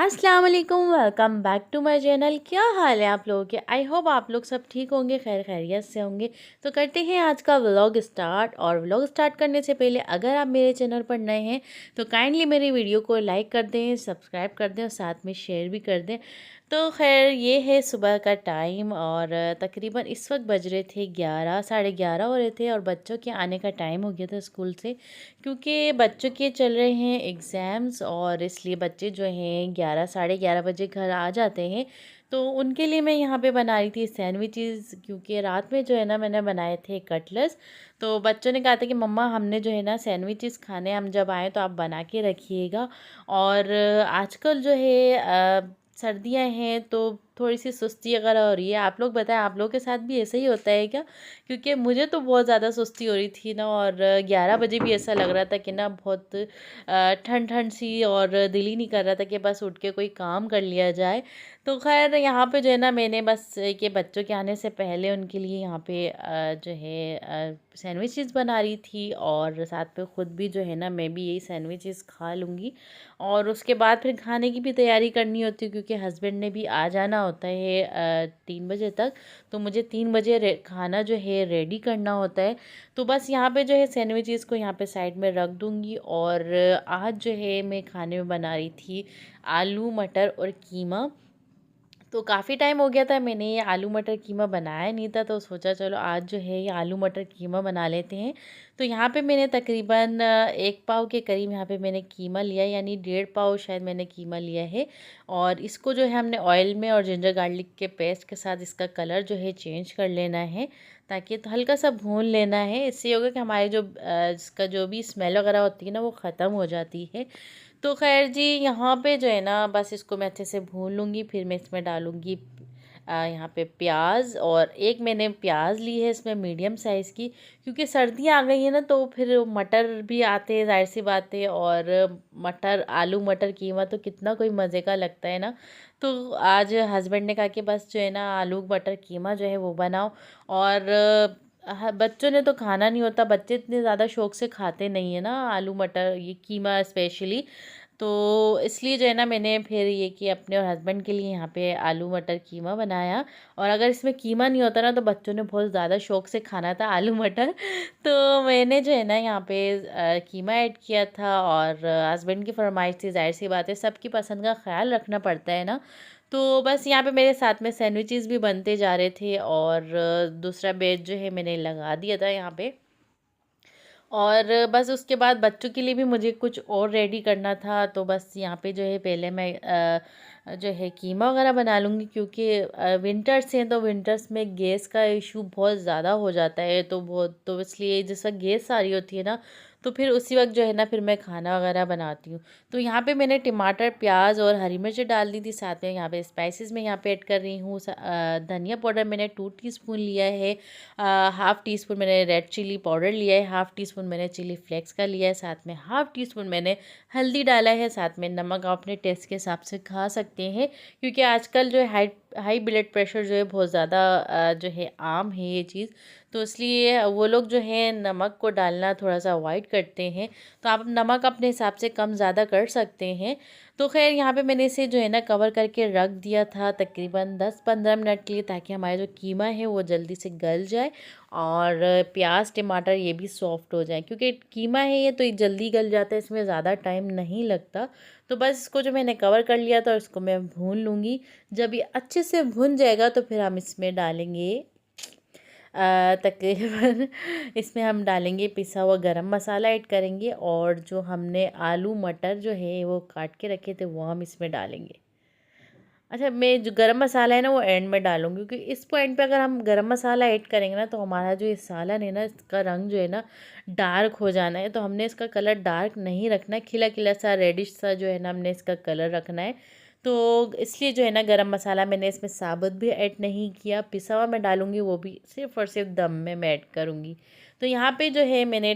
अस्सलाम वालेकुम, welcome back to my channel. क्या हाल है आप लोगों के? आई होप आप लोग सब ठीक होंगे, खैर खैरियत से होंगे। तो करते हैं आज का व्लॉग स्टार्ट। और व्लॉग स्टार्ट करने से पहले अगर आप मेरे चैनल पर नए हैं तो काइंडली मेरी वीडियो को लाइक कर दें, सब्सक्राइब कर दें और साथ में शेयर भी कर दें। तो खैर ये है सुबह का टाइम और तकरीबन इस वक्त बज रहे थे 11, साढ़े 11 हो रहे थे और बच्चों के आने का टाइम हो गया था स्कूल से, क्योंकि बच्चों के चल रहे हैं एग्ज़ाम्स और इसलिए बच्चे जो हैं 11, साढ़े 11 बजे घर आ जाते हैं। तो उनके लिए मैं यहाँ पे बना रही थी सैंडविचेस, क्योंकि रात में जो है ना मैंने बनाए थे कटलेट्स। तो बच्चों ने कहा था कि मम्मा हमने जो है ना सैंडविचेस खाने, हम जब आएँ तो आप बना के रखिएगा। और आजकल जो है सर्दियाँ हैं तो थोड़ी सी सुस्ती वगैरह हो रही है। आप लोग बताएं, आप लोगों के साथ भी ऐसा ही होता है क्या? क्योंकि मुझे तो बहुत ज़्यादा सुस्ती हो रही थी ना, और 11 बजे भी ऐसा लग रहा था कि ना बहुत ठंड ठंड सी, और दिल ही नहीं कर रहा था कि बस उठ के कोई काम कर लिया जाए। तो खैर यहाँ पे जो है ना मैंने बस कि बच्चों के आने से पहले उनके लिए यहाँ पे जो है सैंडविचेस बना रही थी, और साथ में ख़ुद भी जो है ना मैं भी यही सैंडविचेस खा लूँगी। और उसके बाद फिर खाने की भी तैयारी करनी होती है, क्योंकि हस्बैंड ने भी आ जाना होता है 3 बजे तक। तो मुझे 3 बजे खाना जो है रेडी करना होता है। तो बस यहाँ पे जो है सैंडविचेस को यहाँ पे साइड में रख दूँगी। और आज जो है मैं खाने में बना रही थी आलू मटर और कीमा। तो काफ़ी टाइम हो गया था मैंने ये आलू मटर कीमा बनाया नहीं था, तो सोचा चलो आज जो है ये आलू मटर कीमा बना लेते हैं। तो यहाँ पे मैंने तकरीबन 1 पाव के करीब यहाँ पे मैंने कीमा लिया, यानी 1.5 पाव शायद मैंने कीमा लिया है। और इसको जो है हमने ऑयल में और जिंजर गार्लिक के पेस्ट के साथ इसका कलर जो है चेंज कर लेना है, ताकि तो हल्का सा भून लेना है। इससे होगा कि हमारे जो इसका जो भी स्मेल वगैरह होती है ना वो ख़त्म हो जाती है। तो खैर जी यहाँ पे जो है ना बस इसको मैं अच्छे से भून लूँगी। फिर मैं इसमें डालूँगी यहाँ पे प्याज, और एक मैंने प्याज ली है इसमें मीडियम साइज़ की, क्योंकि सर्दियाँ आ गई हैं ना तो फिर मटर भी आते हैं, ज़ाहिर सी बात है। और मटर, आलू मटर कीमा तो कितना कोई मज़े का लगता है ना। तो आज हस्बैंड ने कहा कि बस जो है ना आलू मटर कीमा जो है वो बनाओ। और बच्चों ने तो खाना नहीं होता, बच्चे इतने ज़्यादा शौक से खाते नहीं है ना आलू मटर, ये कीमा स्पेशली। तो इसलिए जो है ना मैंने फिर ये कि अपने और हस्बैंड के लिए यहाँ पे आलू मटर कीमा बनाया। और अगर इसमें कीमा नहीं होता ना तो बच्चों ने बहुत ज़्यादा शौक से खाना था आलू मटर। तो मैंने जो है ना यहाँ पे कीमा ऐड किया था, और हस्बैंड की फरमाइश थी, ज़ाहिर सी बात है सबकी पसंद का ख्याल रखना पड़ता है ना। तो बस यहाँ पे मेरे साथ में सैंडविचेस भी बनते जा रहे थे, और दूसरा ब्रेड जो है मैंने लगा दिया था यहाँ पे। और बस उसके बाद बच्चों के लिए भी मुझे कुछ और रेडी करना था। तो बस यहाँ पे जो है पहले मैं जो है कीमा वगैरह बना लूँगी, क्योंकि विंटर्स हैं तो विंटर्स में गैस का इशू बहुत ज़्यादा हो जाता है। तो बहुत, तो इसलिए जिस वक्त गैस आ रही होती है ना तो फिर उसी वक्त जो है ना फिर मैं खाना वगैरह बनाती हूँ। तो यहाँ पे मैंने टमाटर, प्याज और हरी मिर्च डाल दी थी। साथ में यहाँ पे स्पाइसेस मैं यहाँ पे ऐड कर रही हूँ। धनिया पाउडर मैंने 2 टीस्पून लिया है। हाफ़ टी स्पून मैंने रेड चिली पाउडर लिया है। हाफ़ टी स्पून मैंने चिली फ्लेक्स का लिया है। साथ में हाफ़ टी स्पून मैंने हल्दी डाला है। साथ में नमक आप अपने टेस्ट के हिसाब से खा सकते हैं, क्योंकि आजकल जो है हाई हाई ब्लड प्रेशर जो है बहुत ज़्यादा जो है आम है ये चीज़। तो इसलिए वो लोग जो है नमक को डालना थोड़ा सा अवॉइड करते हैं। तो आप नमक अपने हिसाब से कम ज़्यादा कर सकते हैं। तो खैर यहाँ पे मैंने इसे जो है ना कवर करके रख दिया था तकरीबन 10-15 मिनट के लिए, ताकि हमारा जो कीमा है वो जल्दी से गल जाए और प्याज टमाटर ये भी सॉफ्ट हो जाए, क्योंकि कीमा है ये तो ये जल्दी गल जाता है, इसमें ज़्यादा टाइम नहीं लगता। तो बस इसको जो मैंने कवर कर लिया था और इसको मैं भून लूँगी। जब ये अच्छे से भुन जाएगा तो फिर हम इसमें डालेंगे तकरीबन इसमें हम डालेंगे पिसा हुआ गरम मसाला ऐड करेंगे, और जो हमने आलू मटर जो है वो काट के रखे थे वो हम इसमें डालेंगे। अच्छा, मैं जो गरम मसाला है ना वो एंड में डालूँगी, क्योंकि इस पॉइंट पे अगर हम गरम मसाला ऐड करेंगे ना तो हमारा जो ये सालन है ना इसका रंग जो है ना डार्क हो जाना है। तो हमने इसका कलर डार्क नहीं रखना है, खिला खिला सा रेडिश सा जो है ना हमने इसका कलर रखना है। तो इसलिए जो है ना गरम मसाला मैंने इसमें साबुत भी ऐड नहीं किया, पिसा हुआ मैं डालूँगी, वो भी सिर्फ़ और सिर्फ दम में मैं ऐड करूँगी। तो यहाँ पे जो है मैंने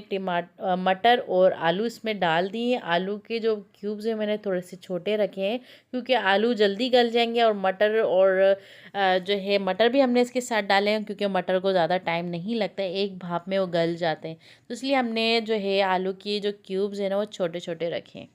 मटर और आलू इसमें डाल दिए। आलू के जो क्यूब्स हैं मैंने थोड़े से छोटे रखे हैं, क्योंकि आलू जल्दी गल जाएंगे। और मटर और जो है मटर भी हमने इसके साथ डाले हैं, क्योंकि मटर को ज़्यादा टाइम नहीं लगता है, एक भाप में वो गल जाते हैं। तो इसलिए हमने जो है आलू की जो क्यूब्स हैं ना वो छोटे छोटे रखे हैं।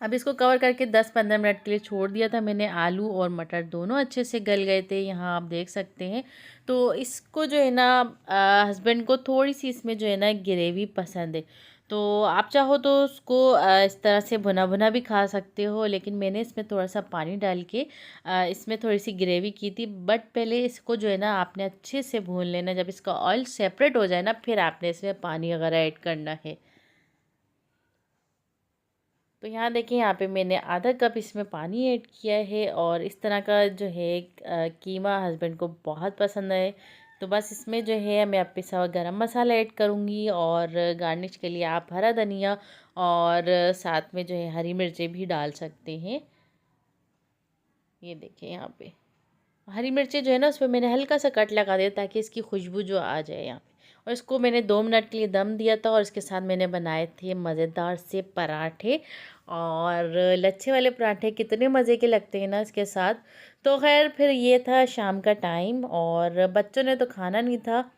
अब इसको कवर करके 10-15 मिनट के लिए छोड़ दिया था मैंने। आलू और मटर दोनों अच्छे से गल गए थे, यहाँ आप देख सकते हैं। तो इसको जो है ना हस्बैंड को थोड़ी सी इसमें जो है ना ग्रेवी पसंद है, तो आप चाहो तो उसको इस तरह से भुना भुना भी खा सकते हो, लेकिन मैंने इसमें थोड़ा सा पानी डाल के इसमें थोड़ी सी ग्रेवी की थी। बट पहले इसको जो है ना आपने अच्छे से भून लेना। जब इसका ऑयल सेपरेट हो जाए ना, फिर आपने इसमें पानी वगैरह ऐड करना है। तो यहाँ देखिए, यहाँ पे मैंने आधा कप इसमें पानी ऐड किया है, और इस तरह का जो है कीमा हस्बैंड को बहुत पसंद है। तो बस इसमें जो है मैं अब पिसा हुआ गरम मसाला ऐड करूँगी, और गार्निश के लिए आप हरा धनिया और साथ में जो है हरी मिर्चें भी डाल सकते हैं। ये देखिए, यहाँ पे हरी मिर्चें जो है ना उसमें मैंने हल्का सा कट लगा दिया ताकि इसकी खुशबू जो आ जाए यहाँ पे। और इसको मैंने 2 मिनट के लिए दम दिया था, और इसके साथ मैंने बनाए थे मज़ेदार से पराठे। और लच्छे वाले पराठे कितने मज़े के लगते हैं ना इसके साथ। तो खैर फिर ये था शाम का टाइम, और बच्चों ने तो खाना नहीं था।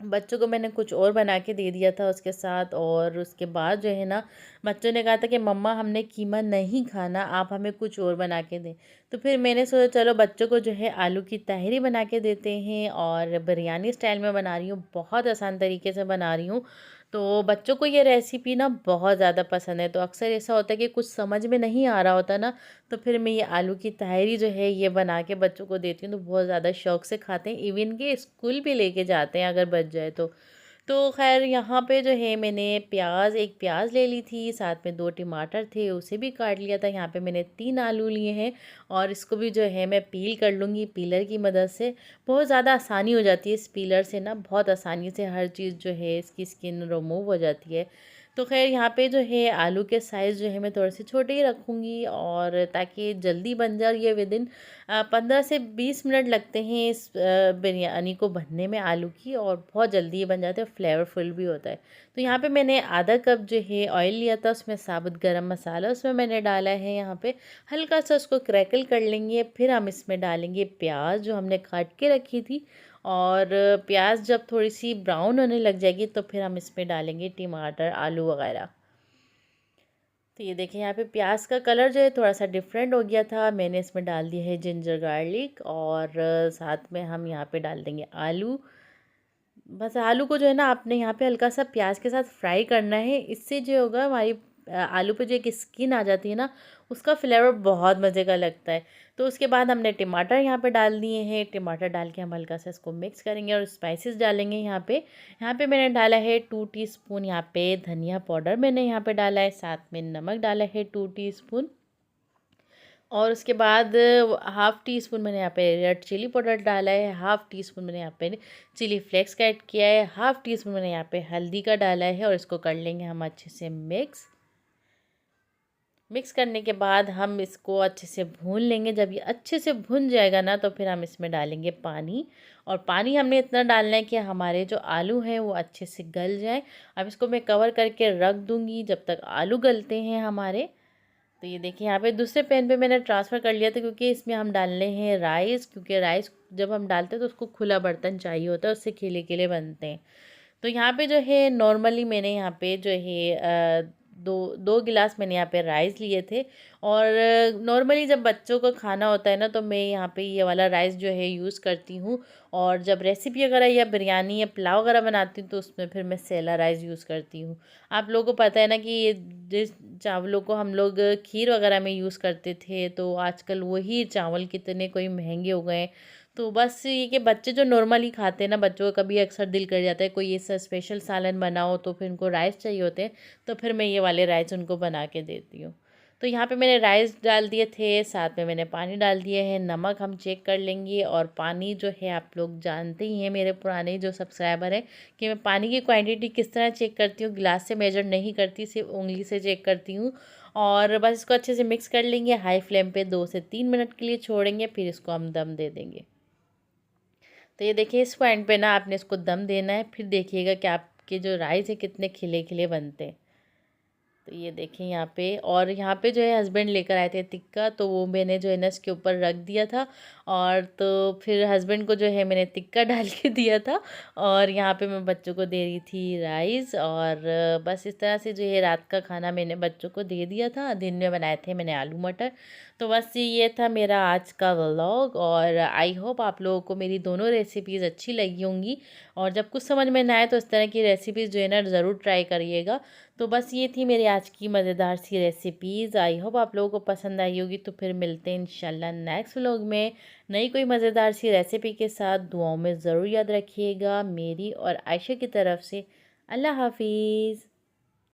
बच्चों को मैंने कुछ और बना के दे दिया था उसके साथ। और उसके बाद जो है ना बच्चों ने कहा था कि मम्मा हमने कीमा नहीं खाना, आप हमें कुछ और बना के दें। तो फिर मैंने सोचा चलो बच्चों को जो है आलू की तहरी बना के देते हैं, और बिरयानी स्टाइल में बना रही हूँ, बहुत आसान तरीके से बना रही हूँ। तो बच्चों को ये रेसिपी ना बहुत ज़्यादा पसंद है। तो अक्सर ऐसा होता है कि कुछ समझ में नहीं आ रहा होता ना, तो फिर मैं ये आलू की तहरी जो है ये बना के बच्चों को देती हूँ, तो बहुत ज़्यादा शौक से खाते हैं। इवन के स्कूल भी लेके जाते हैं अगर बच जाए तो। तो खैर यहाँ पे जो है मैंने एक प्याज ले ली थी, साथ में 2 टमाटर थे उसे भी काट लिया था। यहाँ पे मैंने 3 आलू लिए हैं, और इसको भी जो है मैं पील कर लूँगी पीलर की मदद से। बहुत ज़्यादा आसानी हो जाती है इस पीलर से ना, बहुत आसानी से हर चीज़ जो है इसकी स्किन रिमूव हो जाती है। तो खैर यहाँ पे जो है आलू के साइज़ जो है मैं थोड़े से छोटे ही रखूँगी, और ताकि जल्दी बन जाए। ये विदिन 15 से 20 मिनट लगते हैं इस बिरयानी को बनने में आलू की, और बहुत जल्दी ये बन जाते हैं, फ्लेवरफुल भी होता है। तो यहाँ पे मैंने आधा कप जो है ऑयल लिया था, उसमें साबुत गरम मसाला उसमें मैंने डाला है। यहाँ पे हल्का सा उसको क्रैकल कर लेंगे, फिर हम इसमें डालेंगे प्याज जो हमने काट के रखी थी। और प्याज जब थोड़ी सी ब्राउन होने लग जाएगी तो फिर हम इसमें डालेंगे टमाटर आलू वगैरह। तो ये देखिए, यहाँ पे प्याज का कलर जो है थोड़ा सा डिफरेंट हो गया था। मैंने इसमें डाल दिया है जिंजर गार्लिक, और साथ में हम यहाँ पे डाल देंगे आलू। बस आलू को जो है ना आपने यहाँ पे हल्का सा प्याज के साथ फ्राई करना है। इससे जो होगा हमारी आलू पे जो एक स्किन आ जाती है ना, उसका फ्लेवर बहुत मज़े का लगता है। तो उसके बाद हमने टमाटर यहाँ पे डाल दिए हैं। टमाटर डाल के हम हल्का सा इसको मिक्स करेंगे, और स्पाइसेस डालेंगे यहाँ पे मैंने डाला है 2 टीस्पून यहाँ पे धनिया पाउडर मैंने यहाँ पे डाला है, साथ में नमक डाला है 2 टीस्पून। और उसके बाद हाफ़ टी स्पून मैंने यहाँ पे रेड चिली पाउडर डाला है, हाफ़ टी स्पून मैंने यहाँ पे चिली फ्लेक्स का ऐड किया है, हाफ़ टी स्पून मैंने यहाँ पे हल्दी का डाला है, और इसको कर लेंगे हम अच्छे से मिक्स करने के बाद हम इसको अच्छे से भून लेंगे। जब ये अच्छे से भुन जाएगा ना, तो फिर हम इसमें डालेंगे पानी। और पानी हमने इतना डालना है कि हमारे जो आलू हैं वो अच्छे से गल जाए। अब इसको मैं कवर करके रख दूँगी जब तक आलू गलते हैं हमारे। तो ये देखिए, यहाँ पे दूसरे पैन पे मैंने ट्रांसफ़र कर लिया था, क्योंकि इसमें हम डालने हैं राइस। क्योंकि राइस जब हम डालते हैं तो उसको खुला बर्तन चाहिए होता है, उससे खिले बनते हैं। तो यहाँ पे जो है नॉर्मली मैंने यहाँ पे जो है दो दो गिलास मैंने यहाँ पे राइस लिए थे। और नॉर्मली जब बच्चों का खाना होता है ना, तो मैं यहाँ पे ये वाला राइस जो है यूज़ करती हूँ। और जब रेसिपी वगैरह या बिरयानी या पुलाव वगैरह बनाती हूँ, तो उसमें फिर मैं सेला राइस यूज़ करती हूँ। आप लोगों को पता है ना कि ये जिस चावलों को हम लोग खीर वगैरह में यूज़ करते थे, तो आजकल वही चावल कितने कोई महंगे हो गए हैं। तो बस ये कि बच्चे जो नॉर्मली खाते हैं ना, बच्चों का कभी अक्सर दिल कर जाता है कोई ऐसा स्पेशल सालन बनाओ, तो फिर उनको राइस चाहिए होते हैं। तो फिर मैं ये वाले राइस उनको बना के देती हूँ। तो यहाँ पे मैंने राइस डाल दिए थे, साथ में मैंने पानी डाल दिए हैं। नमक हम चेक कर लेंगे। और पानी जो है आप लोग जानते ही हैं, मेरे पुराने जो सब्सक्राइबर हैं, कि मैं पानी की क्वांटिटी किस तरह चेक करती हूँ। गिलास से मेजर नहीं करती, सिर्फ उंगली से चेक करती हूँ। और बस इसको अच्छे से मिक्स कर लेंगे। हाई फ्लेम पे 2 से 3 मिनट के लिए छोड़ेंगे, फिर इसको हम दम दे देंगे। तो ये देखिए, इस पॉइंट पे ना आपने इसको दम देना है। फिर देखिएगा कि आपके जो राइस है कितने खिले खिले बनते हैं। तो ये देखें यहाँ पे, और यहाँ पे जो है हस्बैंड लेकर आए थे टिक्का, तो वो मैंने जो है ना इसके ऊपर रख दिया था। और तो फिर हस्बैंड को जो है मैंने टिक्का डाल के दिया था। और यहाँ पे मैं बच्चों को दे रही थी राइस, और बस इस तरह से जो है रात का खाना मैंने बच्चों को दे दिया था। दिन में बनाए थे मैंने आलू मटर। तो बस ये था मेरा आज का व्लॉग, और आई होप आप लोगों को मेरी दोनों रेसिपीज़ अच्छी लगी होंगी। और जब कुछ समझ में ना आए तो इस तरह की रेसिपीज़ जो है ना ज़रूर ट्राई करिएगा। तो बस ये थी मेरी आज की मज़ेदार सी रेसिपीज़। आई होप आप लोगों को पसंद आई होगी। तो फिर मिलते हैं इंशाल्लाह नेक्स्ट व्लॉग में नई कोई मज़ेदार सी रेसिपी के साथ। दुआओं में ज़रूर याद रखिएगा मेरी और आयशा की तरफ से। अल्लाह हाफिज़।